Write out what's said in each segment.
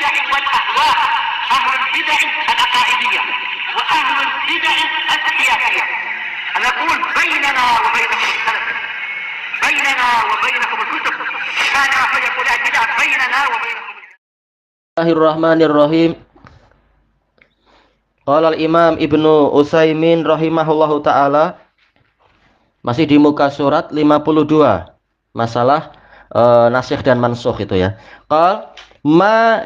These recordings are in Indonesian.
البدع والأهواء، أهل البدع العقائدية وأهل البدع السياسية. نقول بيننا وبينكم السلف، بيننا وبينكم الكتب، كان فيقول البدع بيننا وبينكم. Bismillahirrahmanirrahim. Qala al-Imam Ibnu Utsaimin rahimahullahu taala, masih di muka surat 52, masalah nasikh dan mansukh itu ya. Qal ma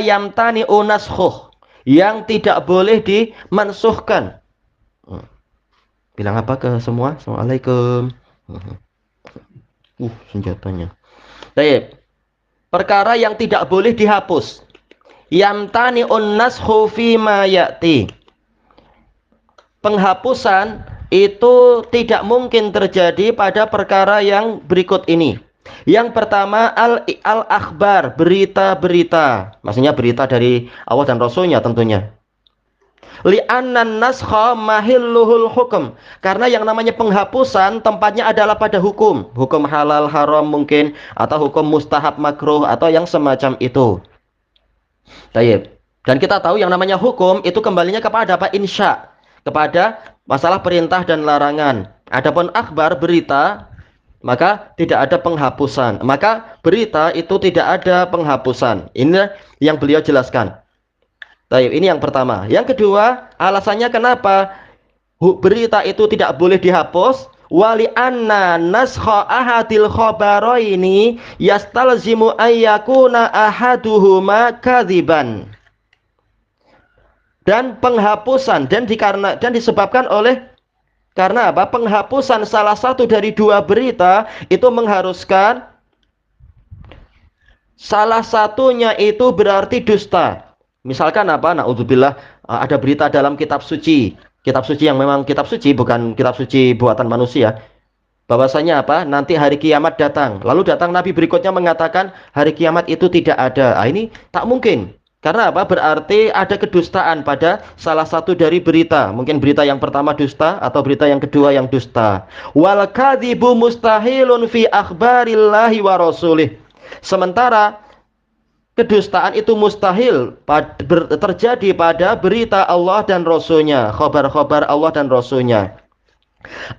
yamtani unaskhuh, yang tidak boleh dimansuhkan. Bilang apa ke semua? Assalamualaikum. Senjatanya. Baik. Perkara yang tidak boleh dihapus. Yamtani unaskhu fi ma ya'ti. Penghapusan itu tidak mungkin terjadi pada perkara yang berikut ini. Yang pertama al-akhbar, berita-berita. Maksudnya berita dari Allah dan Rasulnya tentunya. Li'annan naskha mahilluhul hukum. Karena yang namanya penghapusan tempatnya adalah pada hukum. Hukum halal, haram mungkin, atau hukum mustahab, makruh, atau yang semacam itu. Baik. Dan kita tahu yang namanya hukum itu kembalinya kepada apa? Insya. Kepada masalah perintah dan larangan. Adapun akhbar, berita, maka tidak ada penghapusan. Maka berita itu tidak ada penghapusan. Ini yang beliau jelaskan. Baik, ini yang pertama. Yang kedua, alasannya kenapa berita itu tidak boleh dihapus? Wali anna naskha ahadil khabaraini yastalzimu ayyakuna ahaduhuma kadziban. Dan penghapusan dan disebabkan oleh karena apa? Penghapusan salah satu dari dua berita itu mengharuskan salah satunya itu berarti dusta. Misalkan apa? Na'udzubillah, ada berita dalam kitab suci. Kitab suci yang memang kitab suci, bukan kitab suci buatan manusia. Bahwasanya apa? Nanti hari kiamat datang. Lalu datang Nabi berikutnya mengatakan hari kiamat itu tidak ada. Ini tak mungkin. Karena apa? Berarti ada kedustaan pada salah satu dari berita. Mungkin berita yang pertama dusta atau berita yang kedua yang dusta. Wal kadzibu mustahilun fi akhbarillahi wa rasulih. Sementara kedustaan itu mustahil terjadi pada berita Allah dan Rasulnya, khabar-khabar Allah dan Rasulnya.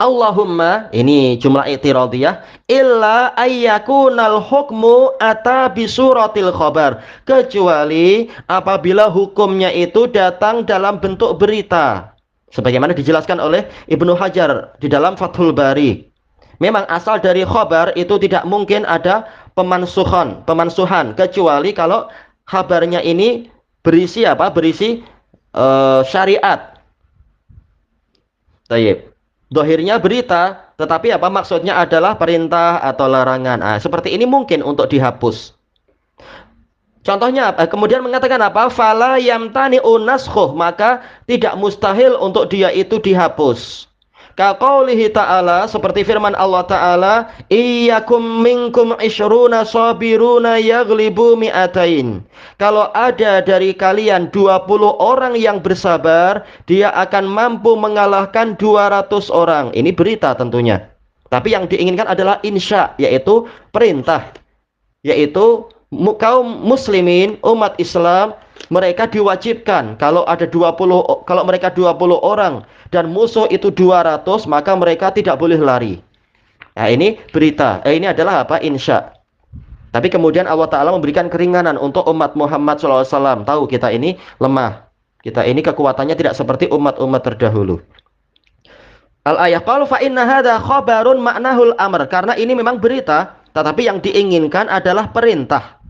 Allahumma, ini jumlah i'tiradiyah, illa ayyakunal hukmu ata bisuratil khabar, kecuali apabila hukumnya itu datang dalam bentuk berita, sebagaimana dijelaskan oleh Ibnu Hajar di dalam Fathul Bari. Memang asal dari khabar itu tidak mungkin ada pemansuhan kecuali kalau kabarnya ini berisi apa? Berisi syariat. Tayyib. Dohirnya berita, tetapi apa maksudnya adalah perintah atau larangan. Seperti ini mungkin untuk dihapus. Contohnya kemudian mengatakan apa? Fala yamtani unaskhuh, maka tidak mustahil untuk dia itu dihapus. Kaqaulihi ta'ala, seperti firman Allah Ta'ala, iyyakum minkum isyruna sabiruna yaghlibu mi'atain. Kalau ada dari kalian 20 orang yang bersabar, dia akan mampu mengalahkan 200 orang. Ini berita tentunya. Tapi yang diinginkan adalah insya, yaitu perintah. Yaitu kaum muslimin, umat Islam, mereka diwajibkan kalau mereka 20 orang dan musuh itu 200, maka mereka tidak boleh lari. Nah, ini berita. Ini adalah apa? Insya. Tapi kemudian Allah Ta'ala memberikan keringanan untuk umat Muhammad SAW. Tahu kita ini lemah. Kita ini kekuatannya tidak seperti umat-umat terdahulu. Al-ayah qalu fa inna hadza khabarun ma'nahul amr. Karena ini memang berita, tetapi yang diinginkan adalah perintah.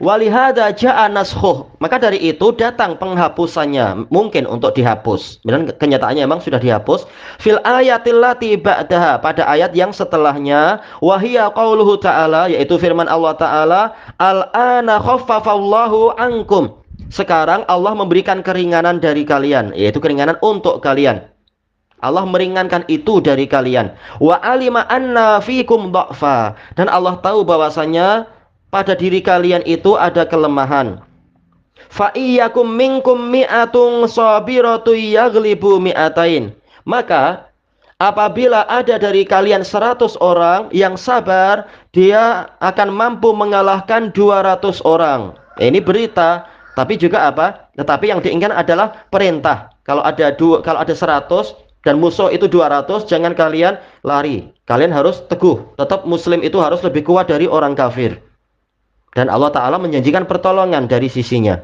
Walihada ja'a naskhuh, maka dari itu datang penghapusannya, mungkin untuk dihapus. Dan kenyataannya memang sudah dihapus. Fil ayatil lati ba'daha, pada ayat yang setelahnya, wahiyya qauluhu ta'ala, yaitu firman Allah Ta'ala, al-ana khaffafallahu ankum. Sekarang Allah memberikan keringanan dari kalian, yaitu keringanan untuk kalian. Allah meringankan itu dari kalian. Wa alima anna fikum dha'fa, dan Allah tahu bahwasanya pada diri kalian itu ada kelemahan. Fa iyyakum minkum mi'atun sabiratu yaghlibu mi'atain. Maka apabila ada dari kalian 100 orang yang sabar, dia akan mampu mengalahkan 200 orang. Ini berita, tapi juga apa? Tetapi yang diinginkan adalah perintah. Kalau ada 100 dan musuh itu 200, jangan kalian lari. Kalian harus teguh. Tetap muslim itu harus lebih kuat dari orang kafir. Dan Allah Ta'ala menjanjikan pertolongan dari sisinya.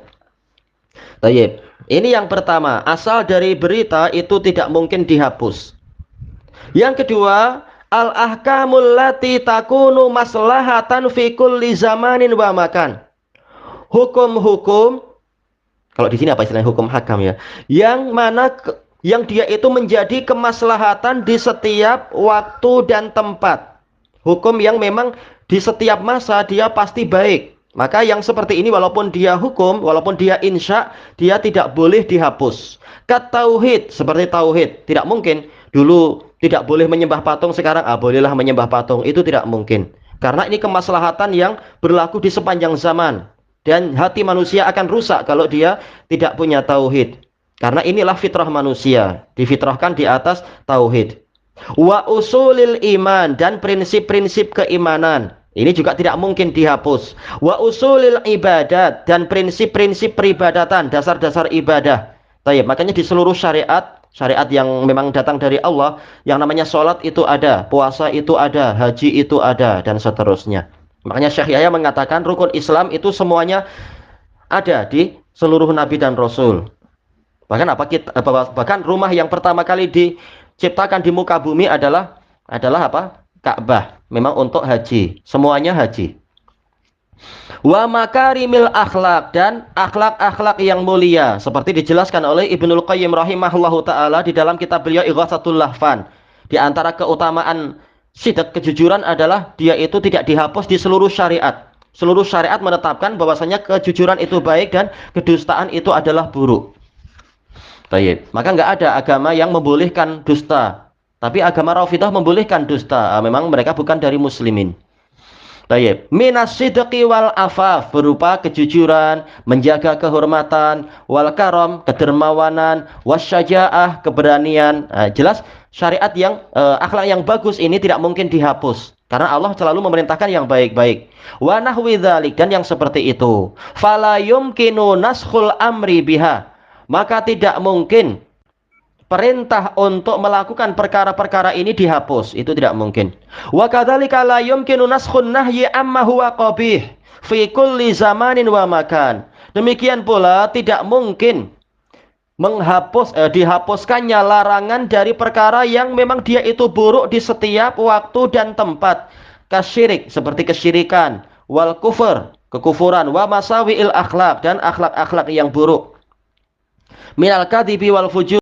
Baik. Ini yang pertama, asal dari berita itu tidak mungkin dihapus. Yang kedua, al-ahkamul lati takunu maslahatan fi kulli zamanin wa makan. Hukum-hukum, kalau di sini apa istilahnya hukum hakam ya, yang mana yang dia itu menjadi kemaslahatan di setiap waktu dan tempat. Hukum yang memang di setiap masa dia pasti baik. Maka yang seperti ini walaupun dia hukum, walaupun dia insya, dia tidak boleh dihapus. Tauhid, seperti tauhid, tidak mungkin dulu tidak boleh menyembah patung, sekarang bolehlah menyembah patung. Itu tidak mungkin. Karena ini kemaslahatan yang berlaku di sepanjang zaman. Dan hati manusia akan rusak kalau dia tidak punya tauhid. Karena inilah fitrah manusia, difitrahkan di atas tauhid. Wa usulil iman, dan prinsip-prinsip keimanan. Ini juga tidak mungkin dihapus. Wa usulil ibadat, dan prinsip-prinsip peribadatan, dasar-dasar ibadah. Tayyib, makanya di seluruh syariat yang memang datang dari Allah, yang namanya sholat itu ada, puasa itu ada, haji itu ada, dan seterusnya. Makanya Syekh Yahya mengatakan rukun Islam itu semuanya ada di seluruh nabi dan rasul. Bahkan rumah yang pertama kali diciptakan di muka bumi adalah apa? Ka'bah. Memang untuk haji. Semuanya haji. Wa makarimil akhlak, dan akhlak-akhlak yang mulia, seperti dijelaskan oleh Ibnul Qayyim rahimahullahu taala di dalam kitab beliau Ighatsatul Lahfan. Di antara keutamaan sidq, kejujuran, adalah dia itu tidak dihapus di seluruh syariat. Seluruh syariat menetapkan bahwasanya kejujuran itu baik dan kedustaan itu adalah buruk. Baik. Maka nggak ada agama yang membolehkan dusta. Tapi agama Rafidah membolehkan dusta. Memang mereka bukan dari muslimin. Baik. Minas sidqi wal afaf, berupa kejujuran, menjaga kehormatan, wal karam, kedermawanan, wasyaja'ah, keberanian. Jelas syariat yang akhlak yang bagus ini tidak mungkin dihapus. Karena Allah selalu memerintahkan yang baik-baik. Wa nahwi dzalik, dan yang seperti itu. Fala yumkinu naskhul amri biha. Maka tidak mungkin perintah untuk melakukan perkara-perkara ini dihapus. Itu tidak mungkin. Wa kadzalika la yumkinu naskhun nahyi amma huwa qabih fi kulli zamanin wa makan. Demikian pula tidak mungkin dihapuskannya larangan dari perkara yang memang dia itu buruk di setiap waktu dan tempat. Kasyirik, seperti kesyirikan, wal kufur, kekufuran, wa masawi'il akhlak, dan akhlak-akhlak yang buruk. Minal kadhibi wal fujur.